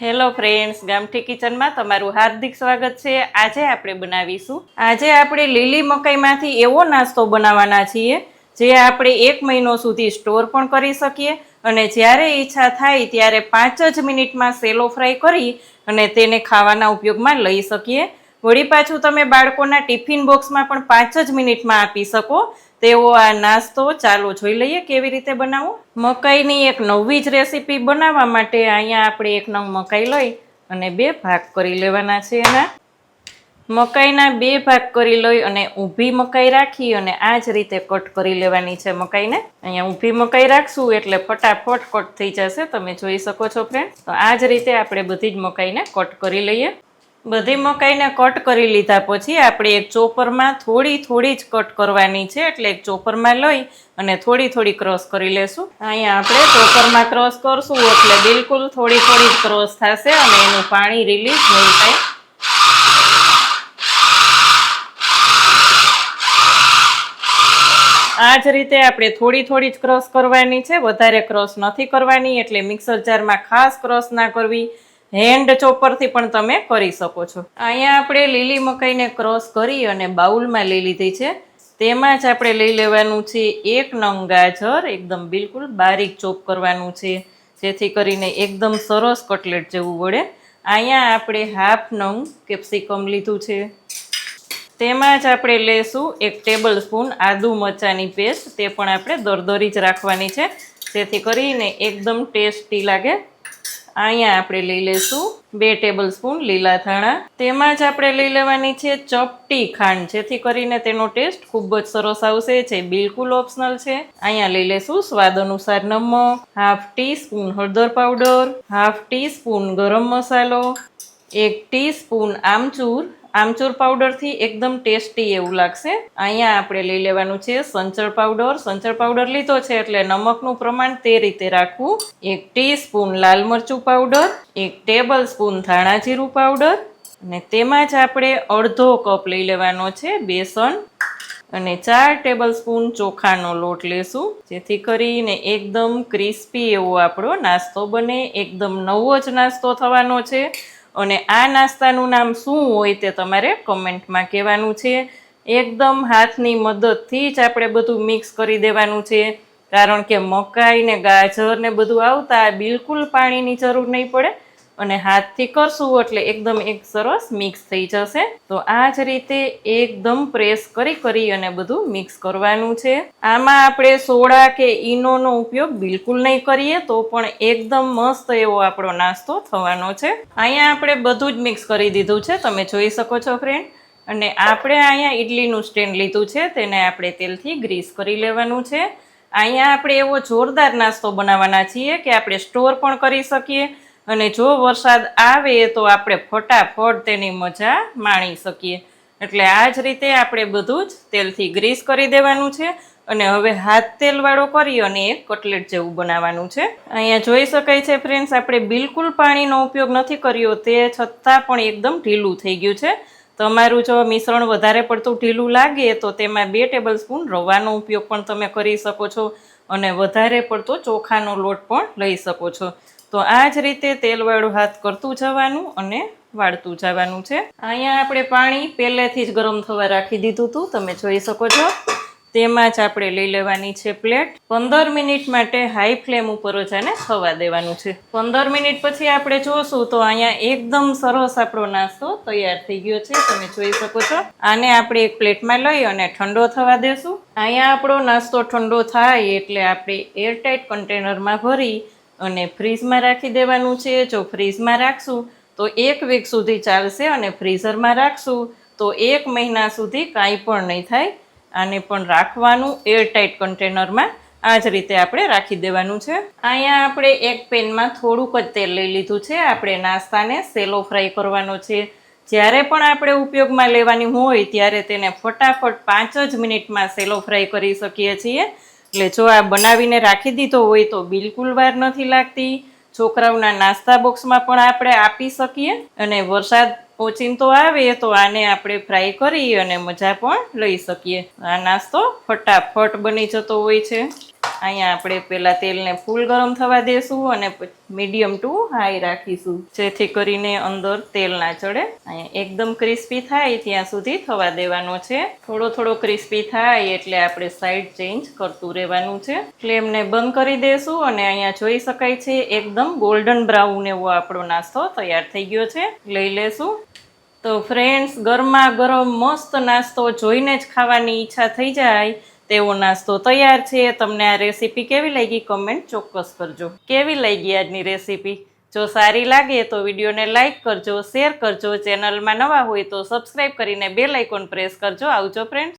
Hello friends, ગામઠી કિચનમાં તમારું હાર્દિક સ્વાગત છે. આજે આપણે લીલી મકાઈમાંથી એવો નાસ્તો બનાવવાના છીએ જે આપણે 1 મહિનો સુધી સ્ટોર પણ કરી શકીએ અને જ્યારે ઈચ્છા થાય ત્યારે 5 જ મિનિટમાં સેલો ફ્રાય કરી અને તેને ખાવાના ઉપયોગમાં લઈ શકીએ. વળી પાછું તમે બાળકોના ટિફિન બોક્સમાં પણ 5 જ મિનિટમાં આપી શકો તેવો આ નાસ્તો ચાલો જોઈ લઈએ કેવી રીતે બનાવવો. મકાઈની એક નવી જ રેસીપી બનાવવા માટે અહીંયા આપણે 1 નંગ મકાઈ લઈ અને 2 ભાગ કરી લેવાના છે. એના મકાઈના 2 ભાગ કરી લઈ અને ઊભી મકાઈ રાખી અને આ જ રીતે કટ કરી લેવાની છે મકાઈને. અહીંયા ઊભી મકાઈ રાખશું એટલે ફટાફટ કટ થઈ જશે, તમે જોઈ શકો છો ફ્રેન્ડ. તો આ જ રીતે આપણે બધી જ મકાઈને કટ કરી લઈએ. બધી મકાઈને કટ કરી લીધા પછી આપણે એક ચોપરમાં થોડી જ કટ કરવાની છે, એટલે એક ચોપરમાં લઈ અને થોડી ક્રોસ કરી લેશું. અહીંયા આપણે ચોપરમાં ક્રોસ કરશું એટલે બિલકુલ થોડી જ ક્રોસ થશે અને એનું પાણી રિલીઝ નહીં થાય. આ જ રીતે આપણે થોડી જ ક્રોસ કરવાની છે, વધારે ક્રોસ નથી કરવાની, એટલે મિક્સર જારમાં ખાસ ક્રોસ ના કરવી. હેન્ડ ચોપરથી પણ તમે કરી શકો છો. અહીંયા આપણે લીલી મકાઈને ક્રોસ કરી અને બાઉલમાં લઈ લીધી છે. તેમાં જ આપણે લઈ લેવાનું છે 1 નંગ ગાજર, એકદમ બિલકુલ બારીક ચોપ કરવાનું છે જેથી કરીને એકદમ સરસ કટલેટ જેવું વળે. અહીંયા આપણે 1/2 નંગ કેપ્સિકમ લીધું છે. તેમાં જ આપણે લેશું 1 ટેબલ સ્પૂન આદુ મરચાંની પેસ્ટ, તે પણ આપણે દરદરી જ રાખવાની છે જેથી કરીને એકદમ ટેસ્ટી લાગે. અહીંયા આપણે લઈ લેશું 2 ટેબલ સ્પૂન લીલા ધાણા. તેમાં જ આપણે લઈ લેવાની છે ચપટી ખાંડ, જેથી કરીને તેનો ટેસ્ટ ખૂબ જ સરસ આવશે, જે બિલકુલ ઓપ્શનલ છે. અહીંયા લઈ લેશું સ્વાદ અનુસાર નમક, 1/2 ટીસ્પૂન હળદર પાવડર, 1/2 ટીસ્પૂન ગરમ મસાલો, 1 ટીસ્પૂન આમચૂર પાવડરથી એકદમ ટેસ્ટી એવું લાગશે. અહીંયા આપણે લઈ લેવાનું છે સંચળ પાવડર લીધો છે એટલે નમકનું પ્રમાણ તે રીતે રાખવું. 1 ટીસ્પૂન લાલ મરચું પાવડર, 1 ટેબલ સ્પૂન ધાણા જીરું પાવડર અને તેમાં જ આપણે અડધો કપ લઈ લેવાનો છે બેસન અને 4 ટેબલ સ્પૂન ચોખાનો લોટ લેશું, જેથી કરીને એકદમ ક્રિસ્પી એવો આપણો નાસ્તો બને. એકદમ નવો જ નાસ્તો થવાનો છે અને આ નાસ્તાનું નામ શું હોય તે તમારે કમેન્ટમાં કહેવાનું છે. એકદમ હાથની મદદથી જ આપણે બધું મિક્સ કરી દેવાનું છે, કારણ કે મકાઈ ને ગાજર ને બધું આવતા બિલકુલ પાણીની જરૂર નહીં પડે અને હાથથી કરશું એટલે એકદમ એક સરસ મિક્સ થઈ જશે. તો આ જ રીતે એકદમ પ્રેસ કરી અને બધું મિક્સ કરવાનું છે. આમાં આપણે સોડા કે ઈનોનો ઉપયોગ બિલકુલ નહીં કરીએ તો પણ એકદમ મસ્ત એવો આપણો નાસ્તો થવાનો છે. અહીંયા આપણે બધું જ મિક્સ કરી દીધું છે, તમે જોઈ શકો છો ફ્રેન્ડ. અને આપણે અહીંયા ઇડલીનું સ્ટેન્ડ લીધું છે, તેને આપણે તેલથી ગ્રીસ કરી લેવાનું છે. અહીંયા આપણે એવો જોરદાર નાસ્તો બનાવવાના છીએ કે આપણે સ્ટોર પણ કરી શકીએ અને જો વરસાદ આવે તો આપણે ફટાફટ તેની મજા માણી શકીએ. એટલે આ જ રીતે આપણે બધું જ તેલથી ગ્રીસ કરી દેવાનું છે અને હવે હાથ તેલવાળો કરી અને એક કટલેટ જેવું બનાવવાનું છે. અહીંયા જોઈ શકાય છે ફ્રેન્ડ્સ, આપણે બિલકુલ પાણીનો ઉપયોગ નથી કર્યો, તે છતાં પણ એકદમ ઢીલું થઈ ગયું છે. તમારું જો મિશ્રણ વધારે પડતું ઢીલું લાગે તો તેમાં 2 ટેબલ સ્પૂન રવાનો ઉપયોગ પણ તમે કરી શકો છો અને વધારે પડતો ચોખાનો લોટ પણ લઈ શકો છો. તો આ જ રીતે તેલવાળું હાથ કરતું જવાનું અને વાળતું જવાનું છે. અહીંયા આપણે પાણી પહેલેથી જ ગરમ થવા રાખી દીધું હતું, તમે જોઈ શકો છો. તેમાં જ આપણે લઈ લેવાની છે પ્લેટ. 15 મિનિટ માટે હાઈ ફ્લેમ ઉપર જ આને થવા દેવાનું છે. 15 મિનિટ પછી આપણે જોશું તો અહીંયા એકદમ સરસ આપણો નાસ્તો તૈયાર થઈ ગયો છે, તમે જોઈ શકો છો. આને આપણે એક પ્લેટમાં લઈ અને ઠંડો થવા દેશું. અહીંયા આપણો નાસ્તો ઠંડો થાય એટલે આપણે એરટાઇટ કન્ટેનરમાં ભરી અને ફ્રીજમાં રાખી દેવાનું છે. જો ફ્રીજમાં રાખશું તો 1 વીક સુધી ચાલશે અને ફ્રીઝરમાં રાખશું તો 1 મહિના સુધી કાંઈ પણ નહીં થાય. આને પણ રાખવાનું એરટાઇટ કન્ટેનરમાં. આ જ રીતે આપણે રાખી દેવાનું છે. અહીંયા આપણે એક પેનમાં થોડુંક જ તેલ લઈ લીધું છે. આપણે નાસ્તાને સેલો ફ્રાય કરવાનો છે. જ્યારે પણ આપણે ઉપયોગમાં લેવાની હોય ત્યારે તેને ફટાફટ 5 જ મિનિટમાં સેલો ફ્રાય કરી શકીએ છીએ. એટલે જો આ બનાવીને રાખી દીધો હોય તો બિલકુલ વાર નથી લાગતી. છોકરાઓના નાસ્તા બોક્સમાં પણ આપણે આપી શકીએ અને વરસાદ ઓચિંતો આવે તો આને આપણે ફ્રાય કરી અને મજા પણ લઈ શકીએ. આ નાસ્તો ફટાફટ બની જતો હોય છે. અહીંયા આપણે પેલા તેલને ફૂલ ગરમ થવા દેશું અને મીડિયમ ટુ હાઈ રાખીશું, જેથી કરીને અંદર તેલ ના ચડે. અહીંયા એકદમ ક્રિસ્પી થાય ત્યાં સુધી થવા દેવાનો છે. થોડો થોડો ક્રિસ્પી થાય એટલે આપણે સાઈડ ચેન્જ કરતું રહેવાનું છે. ફ્લેમને બંધ કરી દેશું અને અહીંયા જોઈ શકાય છે એકદમ ગોલ્ડન બ્રાઉન એવો આપણો નાસ્તો તૈયાર થઈ ગયો છે. લઈ લેશું. તો ફ્રેન્ડ્સ, ગરમા ગરમ મસ્ત નાસ્તો જોઈને જ ખાવાની ઈચ્છા થઈ જાય તેવો નાસ્તો તૈયાર છે. તમને આ રેસીપી કેવી લાગી કમેન્ટ ચોક્કસ કરજો. કેવી લાગી આજની રેસીપી? જો સારી લાગે તો વિડીયોને લાઇક કરજો, શેર કરજો. ચેનલમાં નવા હોય તો સબસ્ક્રાઈબ કરીને બેલ આઇકોન પ્રેસ કરજો. આવજો ફ્રેન્ડ્સ.